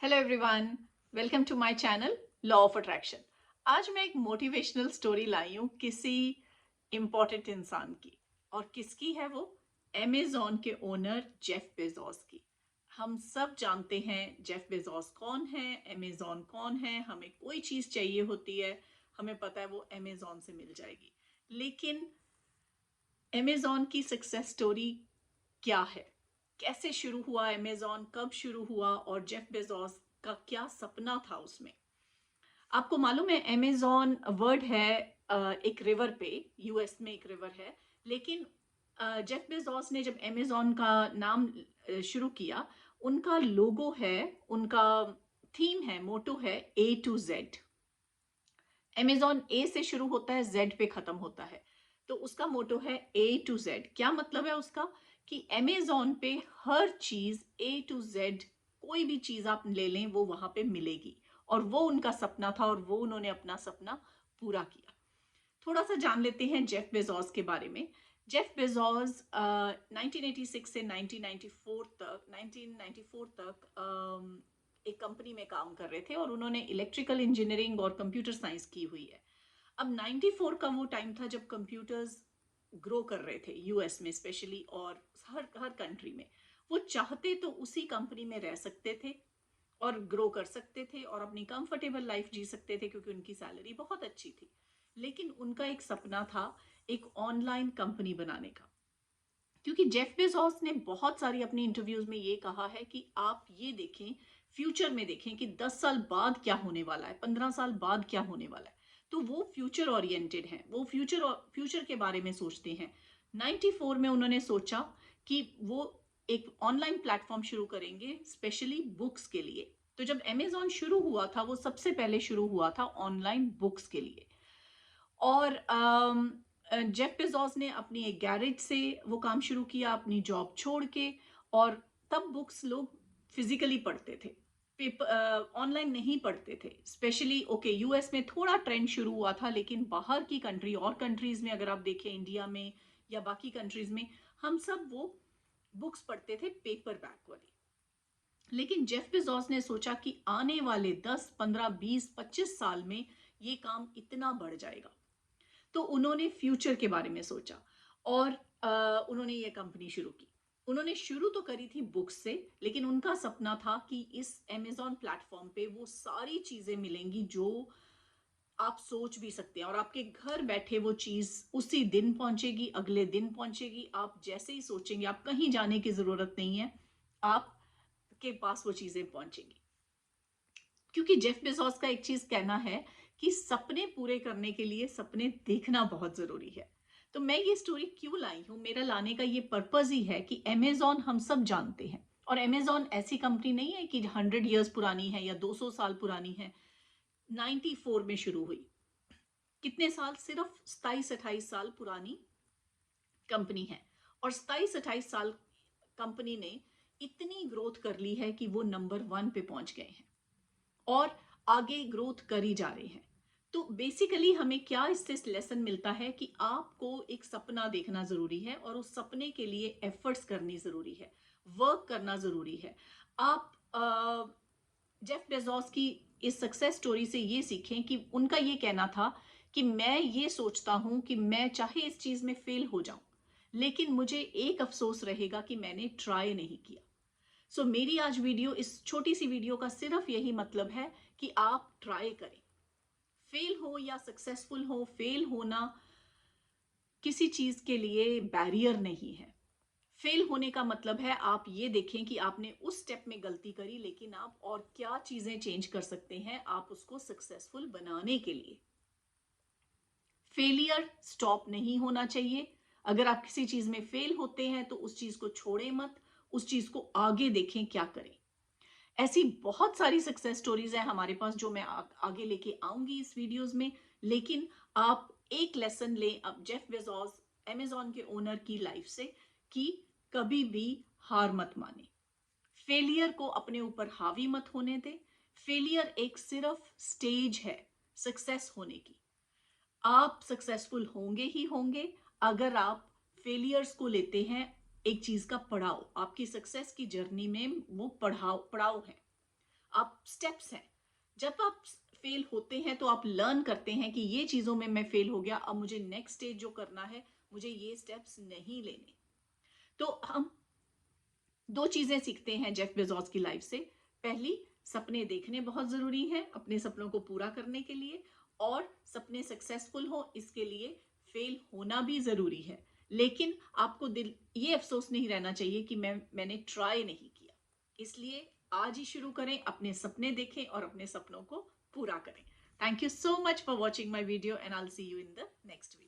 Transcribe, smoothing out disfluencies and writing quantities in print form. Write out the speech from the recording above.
Hello everyone, welcome to my channel law of attraction. आज मैं एक मोटिवेशनल स्टोरी लाई हूँ किसी इम्पोर्टेंट इंसान की। और किसकी है वो? अमेज़न के ओनर जेफ बेजोस की। हम सब जानते हैं जेफ बेजोस कौन है, अमेज़न कौन है। हमें कोई चीज़ चाहिए होती है, हमें पता है वो अमेज़न से मिल जाएगी। लेकिन अमेज़न की सक्सेस स्टोरी क्या है? कैसे शुरू हुआ अमेज़न, कब शुरू हुआ और जेफ बेज़ोस का क्या सपना था उसमें? आपको मालूम है अमेज़न वर्ड है एक रिवर पे, यूएस में एक रिवर है। लेकिन जेफ बेज़ोस ने जब अमेज़न का नाम शुरू किया, उनका लोगो है, उनका थीम है, मोटो है ए टू ज़ेड। अमेज़न ए से शुरू होता है, ज़ेड पे खत्म होता है। तो उसका मोटो है ए टू ज़ेड। क्या मतलब है उसका? कि अमेज़न पे हर चीज़ ए टू ज़ेड, कोई भी चीज़ आप ले लें वो वहाँ पे मिलेगी। और वो उनका सपना था और वो उन्होंने अपना सपना पूरा किया। थोड़ा सा जान लेते हैं जेफ बेजोस के बारे में। जेफ बेजोस 1986 से 1994 तक एक कंपनी में काम कर रहे थे और उन्होंने इलेक्ट्रिकल इंजीनियरिंग और कंप्यूटर साइंस की हुई है। अब 94 का वो टाइम था जब कंप्यूटर्स ग्रो कर रहे थे यूएस में स्पेशली, और हर हर कंट्री में। वो चाहते तो उसी कंपनी में रह सकते थे और ग्रो कर सकते थे और अपनी कंफर्टेबल लाइफ जी सकते थे क्योंकि उनकी सैलरी बहुत अच्छी थी। लेकिन उनका एक सपना था एक ऑनलाइन कंपनी बनाने का। क्योंकि जेफ बेजोस ने बहुत सारी अपनी इंटरव्यूज में ये कहा है कि आप ये देखें, फ्यूचर में देखें कि 10 साल बाद क्या होने वाला है, 15 साल बाद क्या होने वाला है। तो वो फ्यूचर ओरिएंटेड हैं, वो फ्यूचर के बारे में सोचते हैं। 94 में उन्होंने सोचा कि वो एक ऑनलाइन प्लेटफॉर्म शुरू करेंगे स्पेशली बुक्स के लिए। तो जब अमेजोन शुरू हुआ था, वो सबसे पहले शुरू हुआ था ऑनलाइन बुक्स के लिए। और जेफ बेजोस ने अपनी एक गैरेज से वो काम शुरू किया, अपनी जॉब छोड़ के। और तब बुक्स लोग फिजिकली पढ़ते थे, पेपर ऑनलाइन नहीं पढ़ते थे। स्पेशली ओके, यूएस में थोड़ा ट्रेंड शुरू हुआ था, लेकिन बाहर की कंट्री और कंट्रीज में अगर आप देखें, इंडिया में या बाकी कंट्रीज में, हम सब वो बुक्स पढ़ते थे पेपर बैक वाली। लेकिन जेफ बेजोस ने सोचा कि आने वाले 10, 15, 20, 25 साल में ये काम इतना बढ़ जाएगा। तो उन्होंने फ्यूचर के बारे में सोचा और उन्होंने ये कंपनी शुरू की। उन्होंने शुरू तो करी थी बुक्स से, लेकिन उनका सपना था कि इस अमेज़न प्लेटफॉर्म पे वो सारी चीज़ें मिलेंगी जो आप सोच भी सकते हैं, और आपके घर बैठे वो चीज़ उसी दिन पहुंचेगी, अगले दिन पहुंचेगी। आप जैसे ही सोचेंगे, आप कहीं जाने की ज़रूरत नहीं है, आपके पास वो चीज़ें पहुंचेंगी। क्योंकि जेफ बेजोस का एक चीज कहना है कि सपने पूरे करने के लिए सपने देखना बहुत जरूरी है। तो मैं ये स्टोरी क्यों लाई हूँ, मेरा लाने का ये पर्पज ही है कि अमेजोन हम सब जानते हैं, और अमेजोन ऐसी कंपनी नहीं है कि 100 ईयर्स पुरानी है या 200 साल पुरानी है। 94 में शुरू हुई, कितने साल, सिर्फ 27-28 साल पुरानी कंपनी है। और 27-28 साल कंपनी ने इतनी ग्रोथ कर ली है कि वो नंबर 1 पे पहुंच गए हैं और आगे ग्रोथ करी जा रही है। तो बेसिकली हमें क्या इससे लेसन मिलता है कि आपको एक सपना देखना जरूरी है और उस सपने के लिए एफर्ट्स करनी जरूरी है, वर्क करना जरूरी है। आप जेफ बेजोस की इस सक्सेस स्टोरी से ये सीखें कि उनका ये कहना था कि मैं ये सोचता हूं कि मैं चाहे इस चीज में फेल हो जाऊं, लेकिन मुझे एक अफसोस रहेगा कि मैंने ट्राई नहीं किया। सो मेरी आज वीडियो, इस छोटी सी वीडियो का सिर्फ यही मतलब है कि आप ट्राई करें। फेल हो या सक्सेसफुल हो, फेल होना किसी चीज के लिए बैरियर नहीं है। फेल होने का मतलब है आप ये देखें कि आपने उस स्टेप में गलती करी, लेकिन आप और क्या चीजें चेंज कर सकते हैं आप उसको सक्सेसफुल बनाने के लिए। फेलियर स्टॉप नहीं होना चाहिए। अगर आप किसी चीज में फेल होते हैं तो उस चीज को छोड़े मत, उस चीज को आगे देखें क्या करें। ऐसी बहुत सारी सक्सेस स्टोरीज हैं हमारे पास जो मैं आगे लेके आऊंगी इस वीडियोस में। लेकिन आप एक लेसन लें अब जेफ बेजोस अमेजॉन के ओनर की लाइफ से, कि कभी भी हार मत माने, फेलियर को अपने ऊपर हावी मत होने दे। फेलियर एक सिर्फ स्टेज है सक्सेस होने की। आप सक्सेसफुल होंगे ही होंगे अगर आप फेलियर्स को लेते हैं एक चीज का पड़ाव। आपकी सक्सेस की जर्नी में वो पढ़ाव पड़ाव है। आप स्टेप्स हैं। जब आप फेल होते हैं तो आप लर्न करते हैं कि ये चीज़ों में मैं फेल हो गया, अब मुझे नेक्स्ट स्टेज जो करना है, मुझे ये स्टेप्स नहीं लेने। तो हम 2 चीज़ें सीखते हैं जेफ बेज़ोस की लाइफ से। पहली, सपने देखने बहुत ज़रूरी हैं अपने सपनों को पूरा करने के लिए, और सपने सक्सेसफुल हो इसके लिए फेल होना भी ज़रूरी है। लेकिन आपको दिल ये अफ़सोस नहीं रहना चाहिए कि मैंने ट्राई नहीं किया। इसलिए आज ही शुरू करें, अपने सपने देखें और अपने सपनों को पूरा करें। Thank you so much for watching my video and I will see you in the next video.